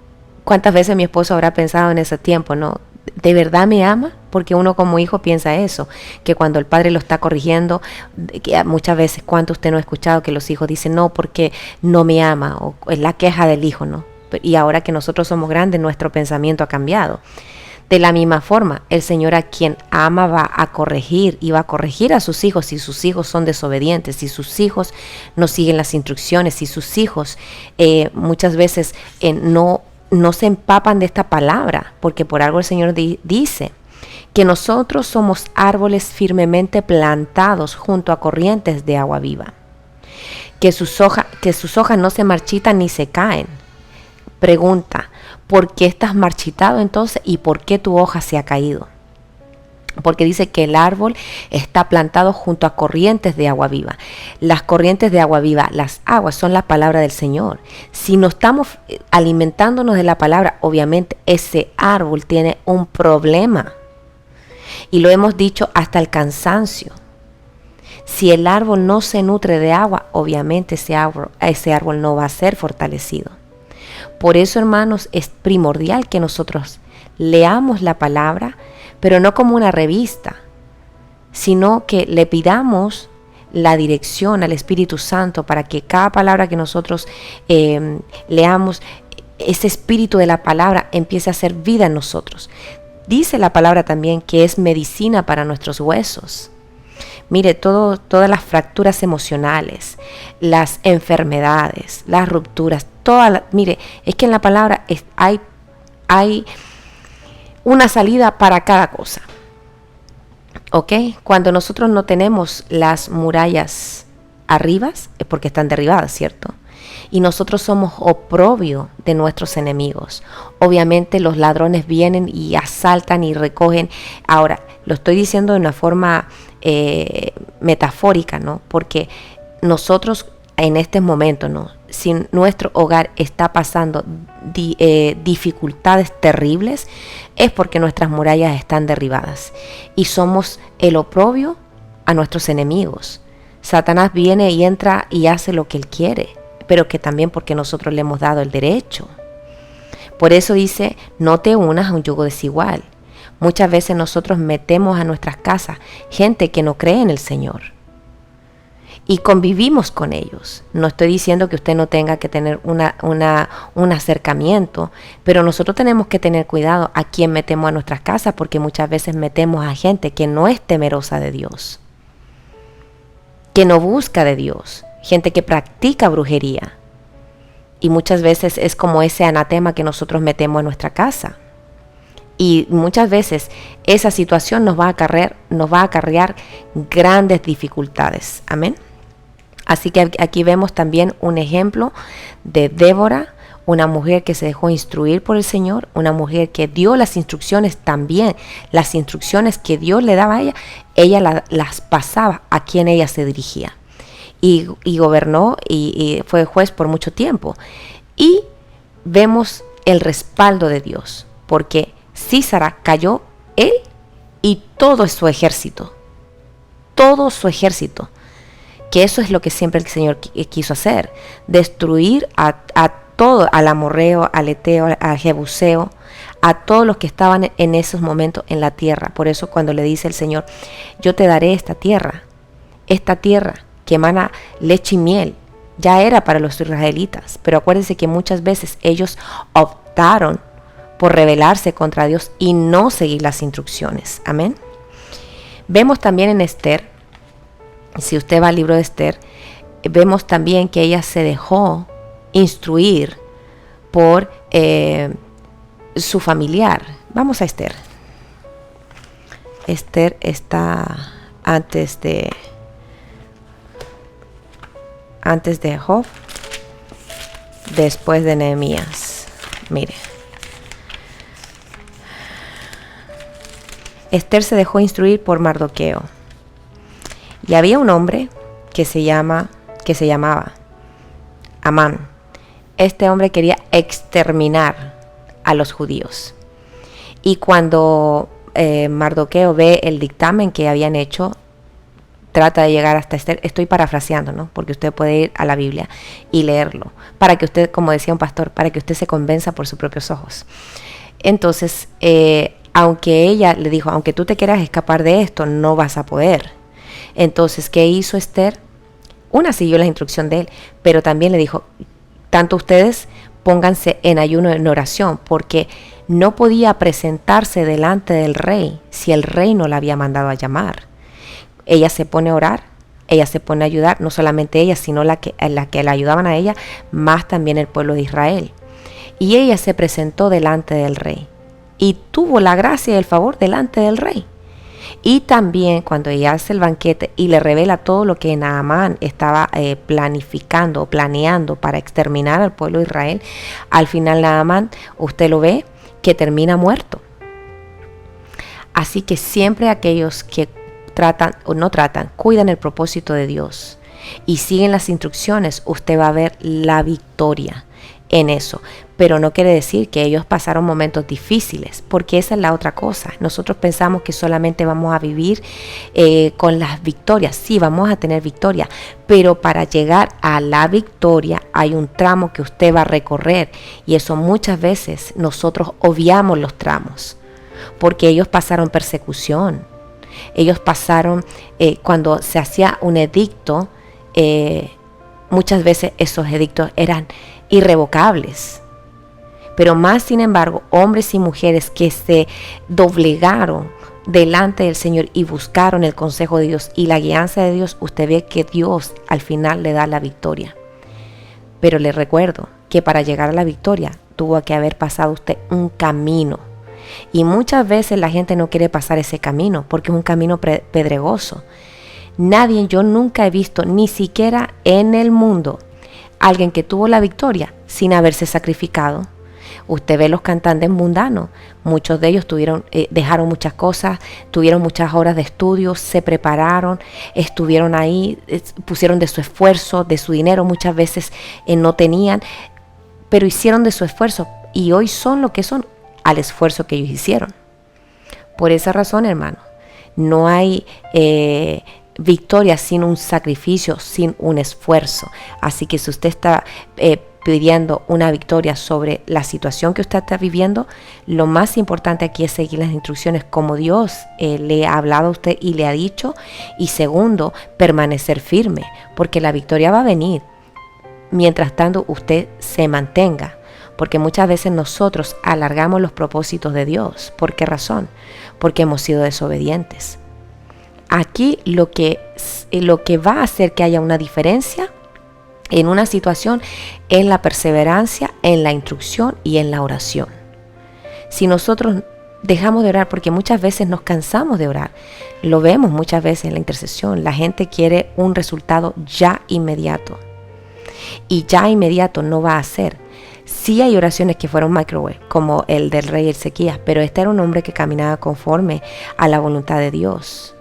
¿cuántas veces mi esposo habrá pensado en ese tiempo, ¿no? ¿De verdad me ama? Porque uno como hijo piensa eso, que cuando el padre lo está corrigiendo, que muchas veces, ¿cuánto usted no ha escuchado que los hijos dicen no porque no me ama? O es la queja del hijo, ¿no? Y ahora que nosotros somos grandes, nuestro pensamiento ha cambiado. De la misma forma, el Señor a quien ama va a corregir y va a corregir a sus hijos si sus hijos son desobedientes, si sus hijos no siguen las instrucciones, si sus hijos muchas veces no se empapan de esta palabra, porque por algo el Señor dice que nosotros somos árboles firmemente plantados junto a corrientes de agua viva, que sus hojas no se marchitan ni se caen. Pregunta: ¿por qué estás marchitado entonces y por qué tu hoja se ha caído? Porque dice que el árbol está plantado junto a corrientes de agua viva. Las corrientes de agua viva, las aguas, son la palabra del Señor. Si no estamos alimentándonos de la palabra, obviamente ese árbol tiene un problema. Y lo hemos dicho hasta el cansancio. Si el árbol no se nutre de agua, obviamente ese árbol no va a ser fortalecido. Por eso, hermanos, es primordial que nosotros leamos la palabra, pero no como una revista, sino que le pidamos la dirección al Espíritu Santo para que cada palabra que nosotros leamos, ese espíritu de la palabra empiece a hacer vida en nosotros. Dice la palabra también que es medicina para nuestros huesos. Mire, todas las fracturas emocionales, las enfermedades, las rupturas, mire, es que en la palabra hay una salida para cada cosa. ¿Ok? Cuando nosotros no tenemos las murallas arriba, es porque están derribadas, ¿cierto? Y nosotros somos oprobio de nuestros enemigos. Obviamente los ladrones vienen y asaltan y recogen. Ahora, lo estoy diciendo de una forma metafórica, ¿no? Porque nosotros en este momento, ¿no? Si nuestro hogar está pasando dificultades terribles, es porque nuestras murallas están derribadas y somos el oprobio a nuestros enemigos. Satanás viene y entra y hace lo que él quiere, pero que también porque nosotros le hemos dado el derecho. Por eso dice, no te unas a un yugo desigual. Muchas veces nosotros metemos a nuestras casas gente que no cree en el Señor y convivimos con ellos. No estoy diciendo que usted no tenga que tener un acercamiento, pero nosotros tenemos que tener cuidado a quién metemos a nuestras casas, porque muchas veces metemos a gente que no es temerosa de Dios, que no busca de Dios, gente que practica brujería. Y muchas veces es como ese anatema que nosotros metemos en nuestra casa. Y muchas veces esa situación nos va a acarrear grandes dificultades. Amén. Así que aquí vemos también un ejemplo de Débora, una mujer que se dejó instruir por el Señor, una mujer que dio las instrucciones también, las instrucciones que Dios le daba a ella las pasaba a quien ella se dirigía. Y gobernó y fue juez por mucho tiempo. Y vemos el respaldo de Dios, porque Sísara cayó él y todo su ejército, que eso es lo que siempre el Señor quiso hacer, destruir a todo, al amorreo, al eteo, al jebuseo, a todos los que estaban en esos momentos en la tierra. Por eso cuando le dice el Señor, yo te daré esta tierra que emana leche y miel, ya era para los israelitas, pero acuérdense que muchas veces ellos optaron por rebelarse contra Dios y no seguir las instrucciones. Amén. Vemos también en Esther, si usted va al libro de Esther, vemos también que ella se dejó instruir por su familiar. Vamos a Esther. Esther está antes de Job, después de Nehemías. Mire. Esther se dejó instruir por Mardoqueo. Y había un hombre que se llamaba Amán. Este hombre quería exterminar a los judíos. Y cuando Mardoqueo ve el dictamen que habían hecho, trata de llegar hasta Esther. Estoy parafraseando, ¿no? Porque usted puede ir a la Biblia y leerlo, para que usted, como decía un pastor, para que usted se convenza por sus propios ojos. Entonces, aunque ella le dijo, aunque tú te quieras escapar de esto, no vas a poder. Entonces, ¿qué hizo Esther? Una, siguió la instrucción de él, pero también le dijo, tanto ustedes pónganse en ayuno, en oración, porque no podía presentarse delante del rey si el rey no la había mandado a llamar. Ella se pone a orar, ella se pone a ayudar, no solamente ella, sino la que la ayudaban a ella, más también el pueblo de Israel. Y ella se presentó delante del rey y tuvo la gracia y el favor delante del rey. Y también cuando ella hace el banquete y le revela todo lo que Naamán estaba planificando o planeando para exterminar al pueblo de Israel, al final Naamán, usted lo ve, que termina muerto. Así que siempre aquellos que cuidan el propósito de Dios y siguen las instrucciones, usted va a ver la victoria en eso. Pero no quiere decir que ellos pasaron momentos difíciles, porque esa es la otra cosa. Nosotros pensamos que solamente vamos a vivir con las victorias. Sí, vamos a tener victoria, pero para llegar a la victoria hay un tramo que usted va a recorrer, y eso muchas veces nosotros obviamos los tramos, porque ellos pasaron persecución. Ellos pasaron, cuando se hacía un edicto, muchas veces esos edictos eran irrevocables. Pero más sin embargo, hombres y mujeres que se doblegaron delante del Señor y buscaron el consejo de Dios y la guianza de Dios, usted ve que Dios al final le da la victoria. Pero le recuerdo que para llegar a la victoria tuvo que haber pasado usted un camino. Y muchas veces la gente no quiere pasar ese camino porque es un camino pedregoso. Yo nunca he visto, ni siquiera en el mundo, alguien que tuvo la victoria sin haberse sacrificado. Usted ve los cantantes mundanos, muchos de ellos dejaron muchas cosas, tuvieron muchas horas de estudio, se prepararon, estuvieron ahí, pusieron de su esfuerzo, de su dinero, muchas veces no tenían, pero hicieron de su esfuerzo y hoy son lo que son al esfuerzo que ellos hicieron. Por esa razón, hermano, no hay victoria sin un sacrificio, sin un esfuerzo. Así que si usted está pidiendo una victoria sobre la situación que usted está viviendo, lo más importante aquí es seguir las instrucciones como Dios le ha hablado a usted y le ha dicho. Y segundo, permanecer firme, porque la victoria va a venir mientras tanto usted se mantenga. Porque muchas veces nosotros alargamos los propósitos de Dios. ¿Por qué razón? Porque hemos sido desobedientes. Aquí lo que va a hacer que haya una diferencia en una situación es la perseverancia, en la instrucción y en la oración. Si nosotros dejamos de orar, porque muchas veces nos cansamos de orar, lo vemos muchas veces en la intercesión, la gente quiere un resultado ya inmediato. Y ya inmediato no va a ser. Sí hay oraciones que fueron microwave, como el del rey Ezequías, pero este era un hombre que caminaba conforme a la voluntad de Dios.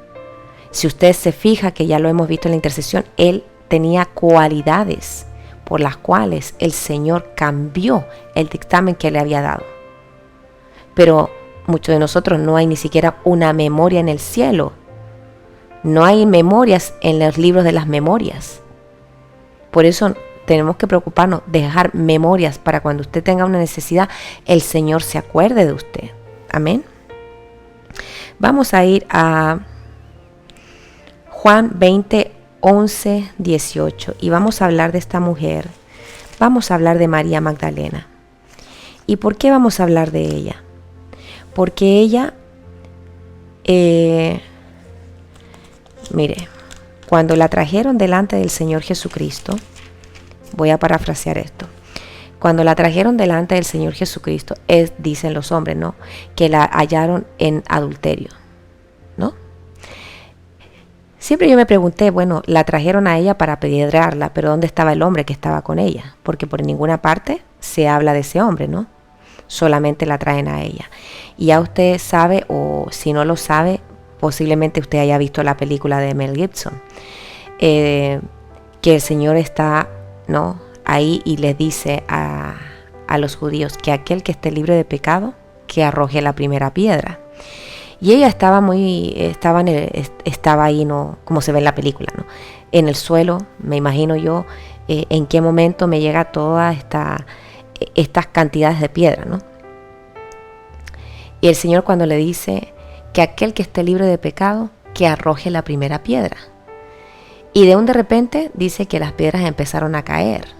Si usted se fija, que ya lo hemos visto en la intercesión, él tenía cualidades por las cuales el Señor cambió el dictamen que le había dado. Pero muchos de nosotros no hay ni siquiera una memoria en el cielo. No hay memorias en los libros de las memorias. Por eso tenemos que preocuparnos de dejar memorias para cuando usted tenga una necesidad, el Señor se acuerde de usted. Amén. Vamos a ir a Juan 20, 11, 18 y vamos a hablar de esta mujer. Vamos a hablar de María Magdalena. ¿Y por qué vamos a hablar de ella? Porque ella, mire, cuando la trajeron delante del Señor Jesucristo, voy a parafrasear esto. Cuando la trajeron delante del Señor Jesucristo, dicen los hombres, ¿no?, que la hallaron en adulterio, ¿no? Siempre yo me pregunté, bueno, la trajeron a ella para apedrearla, pero ¿dónde estaba el hombre que estaba con ella? Porque por ninguna parte se habla de ese hombre, ¿no? Solamente la traen a ella. Y ya usted sabe, o si no lo sabe, posiblemente usted haya visto la película de Mel Gibson, que el Señor está, ¿no?, ahí y les dice a los judíos que aquel que esté libre de pecado, que arroje la primera piedra. Y ella estaba ahí, ¿no?, como se ve en la película, ¿no?, en el suelo. Me imagino yo en qué momento me llega toda estas cantidades de piedra, ¿no? Y el Señor, cuando le dice que aquel que esté libre de pecado, que arroje la primera piedra. Y de repente dice que las piedras empezaron a caer.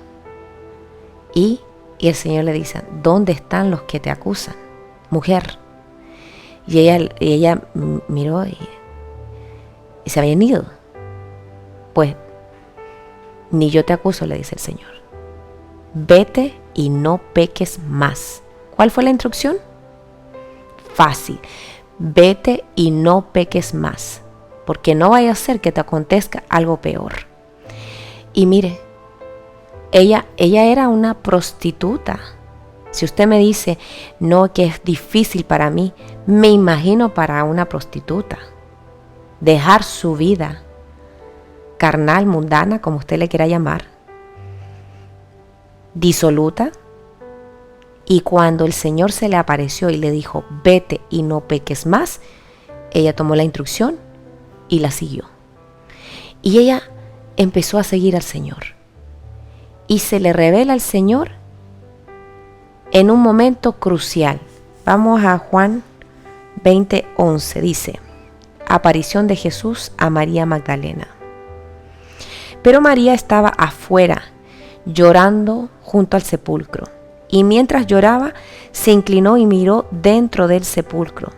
Y el Señor le dice, ¿dónde están los que te acusan, mujer? Y ella miró y se habían ido. Pues, ni yo te acuso, le dice el Señor. Vete y no peques más. ¿Cuál fue la instrucción? Fácil. Vete y no peques más, porque no vaya a ser que te acontezca algo peor. Y mire, ella era una prostituta. Si usted me dice, no, que es difícil para mí, me imagino para una prostituta. Dejar su vida carnal, mundana, como usted le quiera llamar, disoluta. Y cuando el Señor se le apareció y le dijo, vete y no peques más, ella tomó la instrucción y la siguió. Y ella empezó a seguir al Señor. Y se le revela al Señor en un momento crucial. Vamos a Juan 20:11, dice, aparición de Jesús a María Magdalena. Pero María estaba afuera, llorando junto al sepulcro. Y mientras lloraba, se inclinó y miró dentro del sepulcro.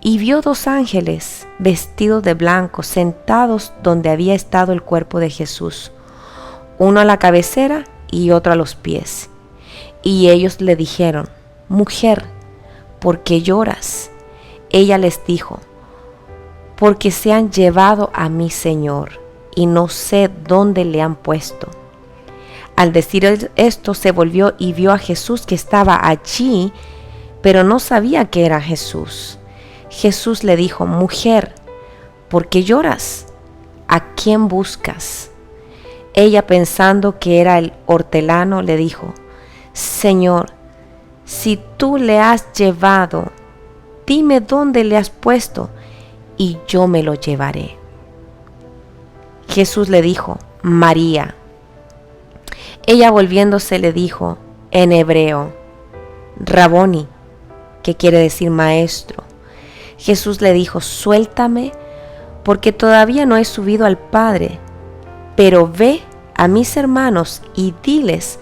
Y vio 2 ángeles vestidos de blanco, sentados donde había estado el cuerpo de Jesús, uno a la cabecera y otro a los pies. Y ellos le dijeron: Mujer, ¿por qué lloras? Ella les dijo: Porque se han llevado a mi Señor, y no sé dónde le han puesto. Al decir esto, se volvió y vio a Jesús que estaba allí, pero no sabía que era Jesús. Jesús le dijo: Mujer, ¿por qué lloras? ¿A quién buscas? Ella, pensando que era el hortelano, le dijo: Señor, si tú le has llevado, dime dónde le has puesto, y yo me lo llevaré. Jesús le dijo: María. Ella, volviéndose, le dijo en hebreo: Raboni, que quiere decir maestro. Jesús le dijo: Suéltame, porque todavía no he subido al Padre, pero ve a mis hermanos y diles: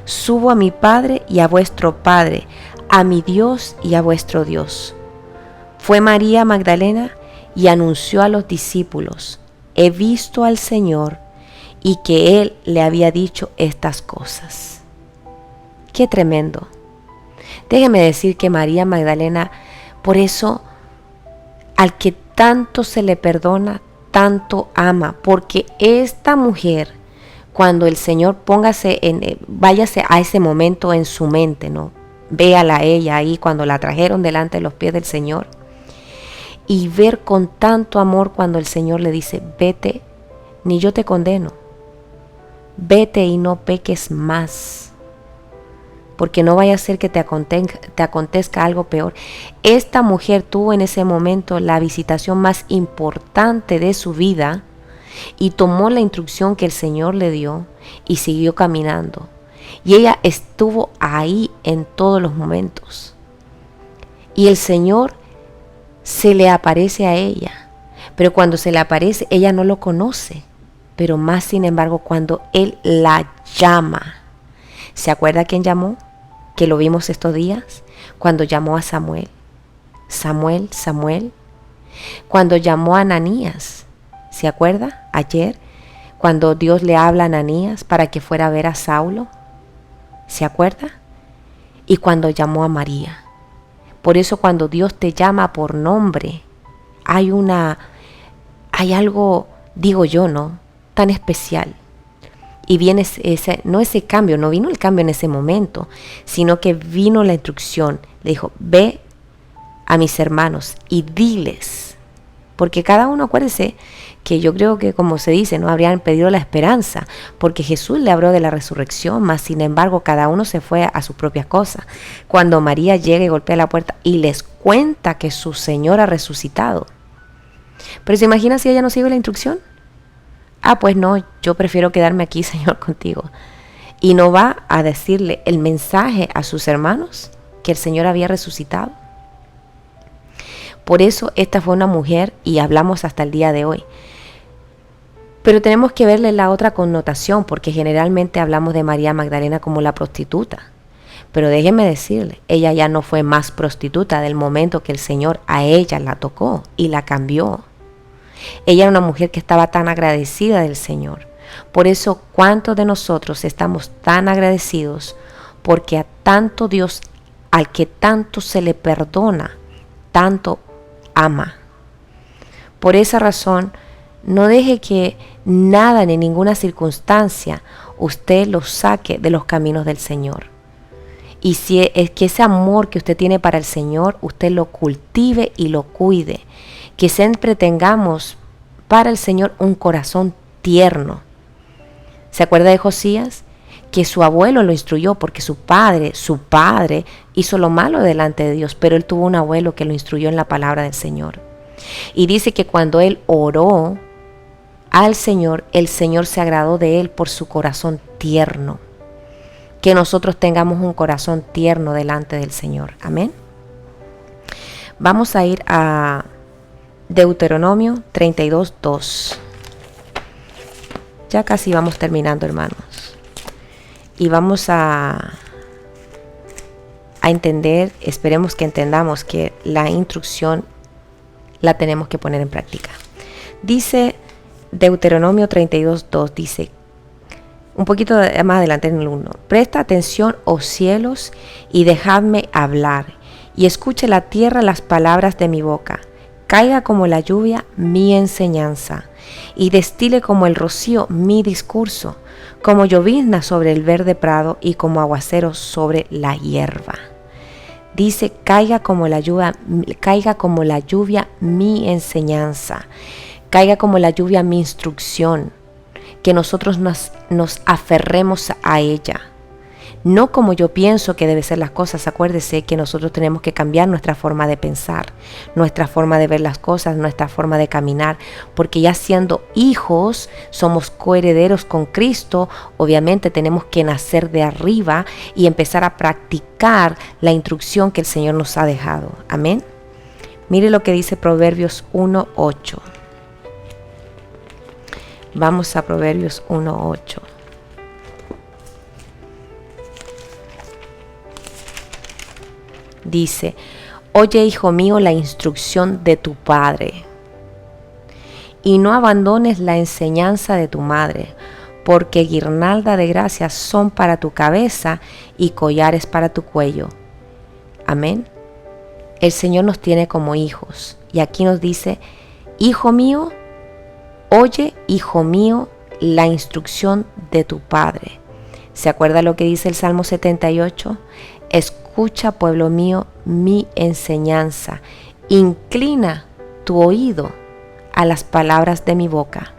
Subo a mi Padre y a vuestro Padre, a mi Dios y a vuestro Dios. Fue María Magdalena y anunció a los discípulos: He visto al Señor, y que Él le había dicho estas cosas. ¡Qué tremendo! Déjeme decir que María Magdalena, por eso, al que tanto se le perdona, tanto ama, porque esta mujer, cuando el Señor váyase a ese momento en su mente, ¿no? Véala a ella ahí cuando la trajeron delante de los pies del Señor, y ver con tanto amor cuando el Señor le dice: Vete, ni yo te condeno, vete y no peques más, porque no vaya a ser que te acontezca algo peor. Esta mujer tuvo en ese momento la visitación más importante de su vida y tomó la instrucción que el Señor le dio y siguió caminando. Y ella estuvo ahí en todos los momentos. Y el Señor se le aparece a ella, pero cuando se le aparece, ella no lo conoce. Pero más sin embargo, cuando Él la llama, ¿se acuerda quién llamó? Que lo vimos estos días, cuando llamó a Samuel. Samuel, Samuel. Cuando llamó a Ananías, ¿se acuerda? Ayer, cuando Dios le habla a Ananías para que fuera a ver a Saulo, ¿se acuerda? Y cuando llamó a María. Por eso cuando Dios te llama por nombre, hay algo, digo yo, ¿no?, tan especial. Y viene ese cambio, no vino el cambio en ese momento, sino que vino la instrucción. Le dijo: Ve a mis hermanos y diles. Porque cada uno, acuérdese, que yo creo que, como se dice, no habrían pedido la esperanza, porque Jesús le habló de la resurrección, mas sin embargo cada uno se fue a sus propias cosas. Cuando María llega y golpea la puerta y les cuenta que su Señor ha resucitado. Pero ¿se imagina si ella no sigue la instrucción? Pues no, yo prefiero quedarme aquí, Señor, contigo. Y no va a decirle el mensaje a sus hermanos que el Señor había resucitado. Por eso esta fue una mujer, y hablamos hasta el día de hoy. Pero tenemos que verle la otra connotación, porque generalmente hablamos de María Magdalena como la prostituta. Pero déjeme decirle, ella ya no fue más prostituta del momento que el Señor a ella la tocó y la cambió. Ella era una mujer que estaba tan agradecida del Señor. Por eso, ¿cuántos de nosotros estamos tan agradecidos? Porque a tanto Dios, al que tanto se le perdona, tanto ama. Por esa razón, no deje que nada ni ninguna circunstancia usted lo saque de los caminos del Señor. Y si es que ese amor que usted tiene para el Señor, usted lo cultive y lo cuide. Que siempre tengamos para el Señor un corazón tierno. ¿Se acuerda de Josías? Que su abuelo lo instruyó porque su padre hizo lo malo delante de Dios, pero él tuvo un abuelo que lo instruyó en la palabra del Señor. Y dice que cuando él oró al Señor, el Señor se agradó de él por su corazón tierno. Que nosotros tengamos un corazón tierno delante del Señor. Amén. Vamos a ir a Deuteronomio 32:2. Ya casi vamos terminando, hermanos. Y vamos a entender, esperemos que entendamos que la instrucción la tenemos que poner en práctica. Dice Deuteronomio 32:2, dice, un poquito más adelante en el 1, presta atención, oh cielos, y dejadme hablar, y escuche la tierra las palabras de mi boca. Caiga como la lluvia mi enseñanza, y destile como el rocío mi discurso, como llovizna sobre el verde prado y como aguacero sobre la hierba. Dice, caiga como la lluvia mi enseñanza, caiga como la lluvia mi instrucción, que nosotros nos aferremos a ella. No como yo pienso que deben ser las cosas. Acuérdese que nosotros tenemos que cambiar nuestra forma de pensar, nuestra forma de ver las cosas, nuestra forma de caminar, porque ya siendo hijos, somos coherederos con Cristo. Obviamente tenemos que nacer de arriba y empezar a practicar la instrucción que el Señor nos ha dejado. Amén. Mire lo que dice Proverbios 1:8. Vamos a Proverbios 1:8. Dice, oye, hijo mío, la instrucción de tu padre, y no abandones la enseñanza de tu madre, porque guirnalda de gracias son para tu cabeza y collares para tu cuello. Amén. El Señor nos tiene como hijos, y aquí nos dice, hijo mío, oye, hijo mío, la instrucción de tu padre. ¿Se acuerda lo que dice el Salmo 78? Escucha, pueblo mío, mi enseñanza. Inclina tu oído a las palabras de mi boca.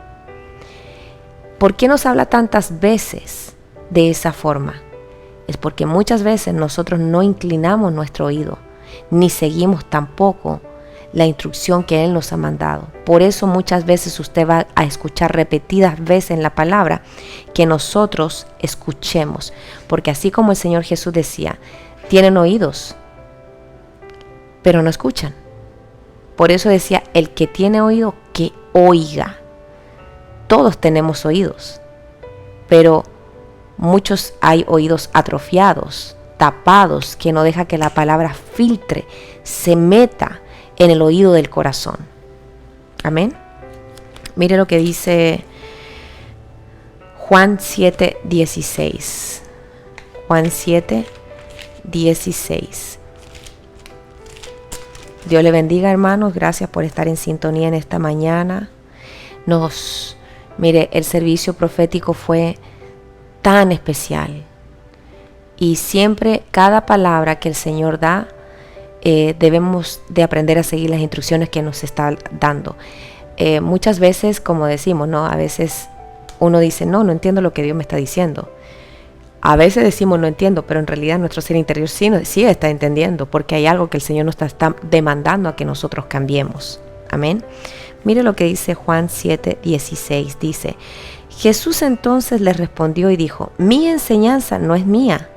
¿Por qué nos habla tantas veces de esa forma? Es porque muchas veces nosotros no inclinamos nuestro oído, ni seguimos tampoco la instrucción que Él nos ha mandado. Por eso muchas veces usted va a escuchar repetidas veces en la palabra que nosotros escuchemos. Porque así como el Señor Jesús decía, tienen oídos, pero no escuchan. Por eso decía, el que tiene oído, que oiga. Todos tenemos oídos, pero muchos hay oídos atrofiados, tapados, que no deja que la palabra filtre, se meta en el oído del corazón. Amén. Mire lo que dice Juan 7:16. Juan 7:16. Dios le bendiga, hermanos. Gracias por estar en sintonía en esta mañana. Mire, el servicio profético fue tan especial. Y siempre, cada palabra que el Señor da, debemos de aprender a seguir las instrucciones que nos está dando. Muchas veces, como decimos, ¿no? A veces uno dice, no entiendo lo que Dios me está diciendo. A veces decimos no entiendo, pero en realidad nuestro ser interior sí está entendiendo, porque hay algo que el Señor nos está demandando a que nosotros cambiemos. Amén. Mire lo que dice Juan 7:16. Dice, Jesús entonces les respondió y dijo, mi enseñanza no es mía,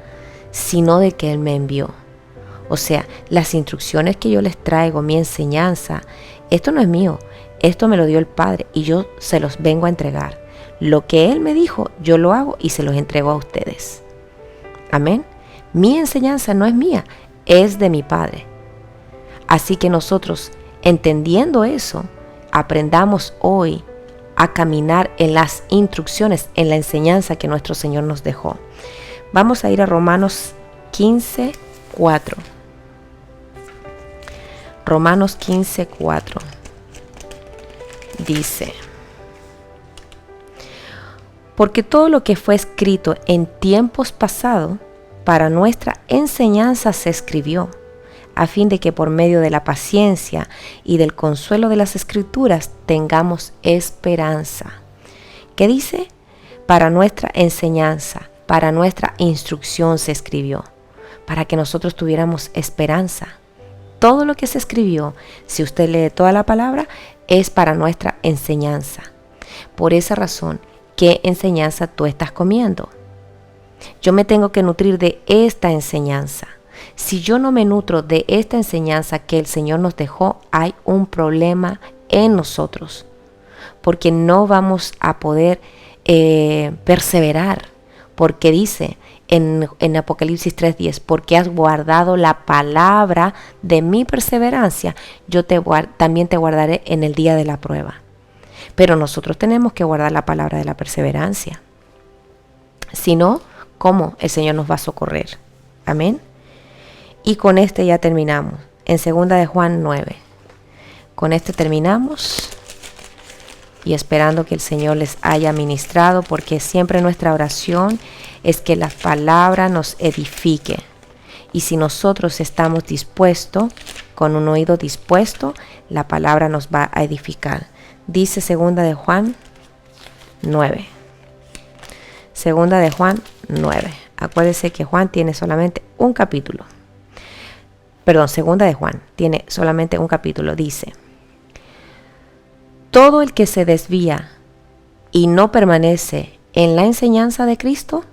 sino de que Él me envió. O sea, las instrucciones que yo les traigo, mi enseñanza, esto no es mío, esto me lo dio el Padre y yo se los vengo a entregar. Lo que Él me dijo, yo lo hago y se los entrego a ustedes. Amén. Mi enseñanza no es mía, es de mi Padre. Así que nosotros, entendiendo eso, aprendamos hoy a caminar en las instrucciones, en la enseñanza que nuestro Señor nos dejó. Vamos a ir a Romanos 15:4. Romanos 15:4 dice, porque todo lo que fue escrito en tiempos pasados para nuestra enseñanza se escribió, a fin de que por medio de la paciencia y del consuelo de las Escrituras tengamos esperanza. ¿Qué dice? Para nuestra enseñanza, para nuestra instrucción se escribió, para que nosotros tuviéramos esperanza. Todo lo que se escribió, si usted lee toda la palabra, es para nuestra enseñanza. Por esa razón, ¿qué enseñanza tú estás comiendo? Yo me tengo que nutrir de esta enseñanza. Si yo no me nutro de esta enseñanza que el Señor nos dejó, hay un problema en nosotros, porque no vamos a poder perseverar, porque dice en Apocalipsis 3:10, porque has guardado la palabra de mi perseverancia, yo también te guardaré en el día de la prueba. Pero nosotros tenemos que guardar la palabra de la perseverancia. Si no, ¿cómo el Señor nos va a socorrer? Amén. Y con este ya terminamos. En 2 de Juan 9. Con este terminamos. Y esperando que el Señor les haya ministrado, porque siempre nuestra oración es que la palabra nos edifique. Y si nosotros estamos dispuestos, con un oído dispuesto, la palabra nos va a edificar. Dice 2 de Juan 9. 2 de Juan 9. Acuérdese que Juan tiene solamente un capítulo. Perdón, 2 de Juan tiene solamente un capítulo. Dice: todo el que se desvía y no permanece en la enseñanza de Cristo,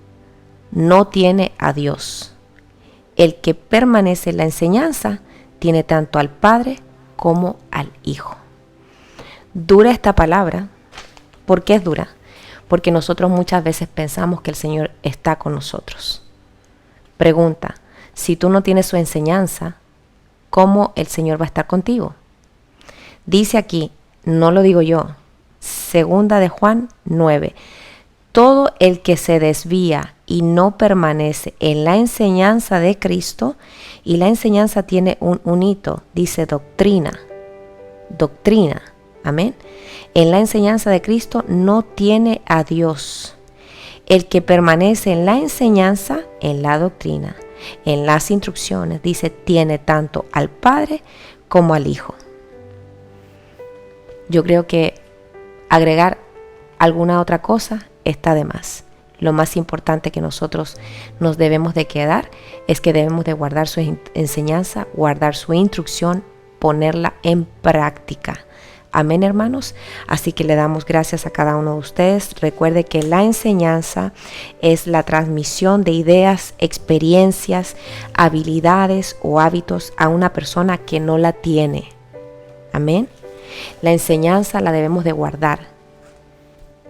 no tiene a Dios. El que permanece en la enseñanza tiene tanto al Padre como al Hijo. Dura esta palabra. ¿Por qué es dura? Porque nosotros muchas veces pensamos que el Señor está con nosotros. Pregunta: si tú no tienes su enseñanza, ¿cómo el Señor va a estar contigo? Dice aquí, no lo digo yo, 2 de Juan 9. Todo el que se desvía y no permanece en la enseñanza de Cristo, y la enseñanza tiene un hito, dice doctrina. Doctrina, amén. En la enseñanza de Cristo no tiene a Dios. El que permanece en la enseñanza, en la doctrina, en las instrucciones, dice, tiene tanto al Padre como al Hijo. Yo creo que agregar alguna otra cosa está de más. Lo más importante que nosotros nos debemos de quedar es que debemos de guardar su enseñanza, guardar su instrucción, ponerla en práctica. Amén, hermanos. Así que le damos gracias a cada uno de ustedes. Recuerde que la enseñanza es la transmisión de ideas, experiencias, habilidades o hábitos a una persona que no la tiene. Amén. La enseñanza la debemos de guardar,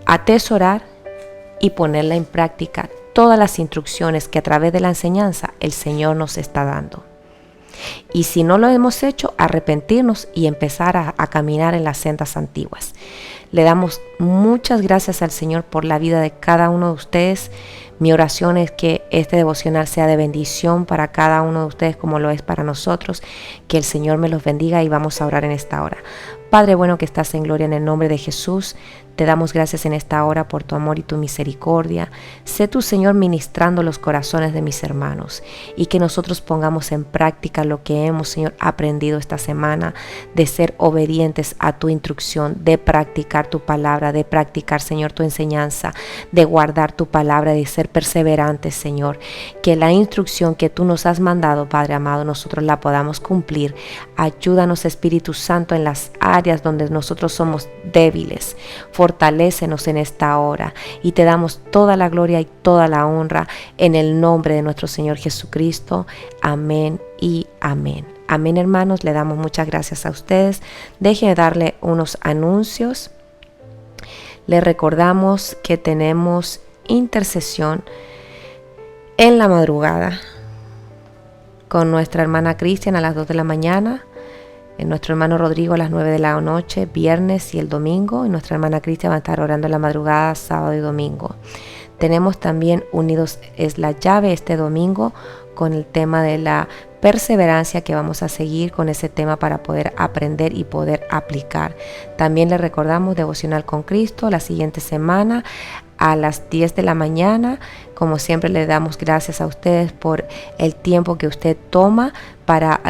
atesorar y ponerla en práctica todas las instrucciones que a través de la enseñanza el Señor nos está dando. Y si no lo hemos hecho, arrepentirnos y empezar a caminar en las sendas antiguas. Le damos muchas gracias al Señor por la vida de cada uno de ustedes. Mi oración es que este devocional sea de bendición para cada uno de ustedes como lo es para nosotros. Que el Señor me los bendiga y vamos a orar en esta hora. Padre bueno que estás en gloria, en el nombre de Jesús, te damos gracias en esta hora por tu amor y tu misericordia. Sé tu Señor ministrando los corazones de mis hermanos y que nosotros pongamos en práctica lo que hemos, Señor, aprendido esta semana, de ser obedientes a tu instrucción, de practicar tu palabra, de practicar, Señor, tu enseñanza, de guardar tu palabra, de ser perseverantes, Señor. Que la instrucción que tú nos has mandado, Padre amado, nosotros la podamos cumplir. Ayúdanos, Espíritu Santo, en las áreas donde nosotros somos débiles. Fortalécenos en esta hora y te damos toda la gloria y toda la honra en el nombre de nuestro Señor Jesucristo. Amén y amén. Amén, hermanos. Le damos muchas gracias a ustedes. Deje darle unos anuncios. Le recordamos que tenemos intercesión en la madrugada con nuestra hermana Cristian a las 2 de la mañana. Nuestro hermano Rodrigo a las 9 de la noche, viernes y el domingo. Y nuestra hermana Cristian va a estar orando en la madrugada, sábado y domingo. Tenemos también Unidos es la llave este domingo con el tema de la perseverancia, que vamos a seguir con ese tema para poder aprender y poder aplicar. También le recordamos Devocional con Cristo la siguiente semana a las 10 de la mañana. Como siempre, le damos gracias a ustedes por el tiempo que usted toma para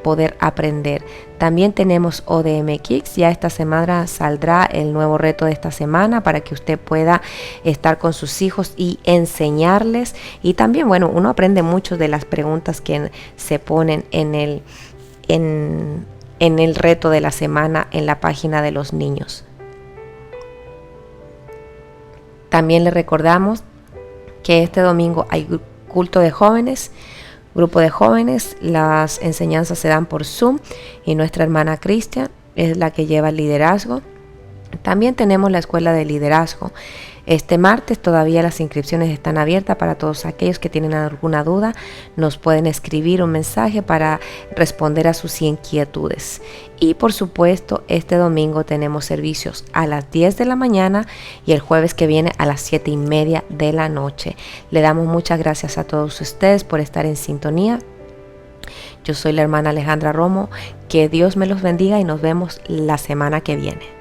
poder aprender. También tenemos ODM Kicks. Ya esta semana saldrá el nuevo reto de esta semana para que usted pueda estar con sus hijos y enseñarles. Y también, bueno, uno aprende mucho de las preguntas que se ponen en el reto de la semana en la página de los niños. También le recordamos que este domingo hay culto de jóvenes, grupo de jóvenes. Las enseñanzas se dan por Zoom y nuestra hermana Cristian es la que lleva el liderazgo. También tenemos la escuela de liderazgo. Este martes todavía las inscripciones están abiertas para todos aquellos que tienen alguna duda. Nos pueden escribir un mensaje para responder a sus inquietudes. Y por supuesto, este domingo tenemos servicios a las 10 de la mañana y el jueves que viene a las 7:30 de la noche. Le damos muchas gracias a todos ustedes por estar en sintonía. Yo soy la hermana Alejandra Romo. Que Dios me los bendiga y nos vemos la semana que viene.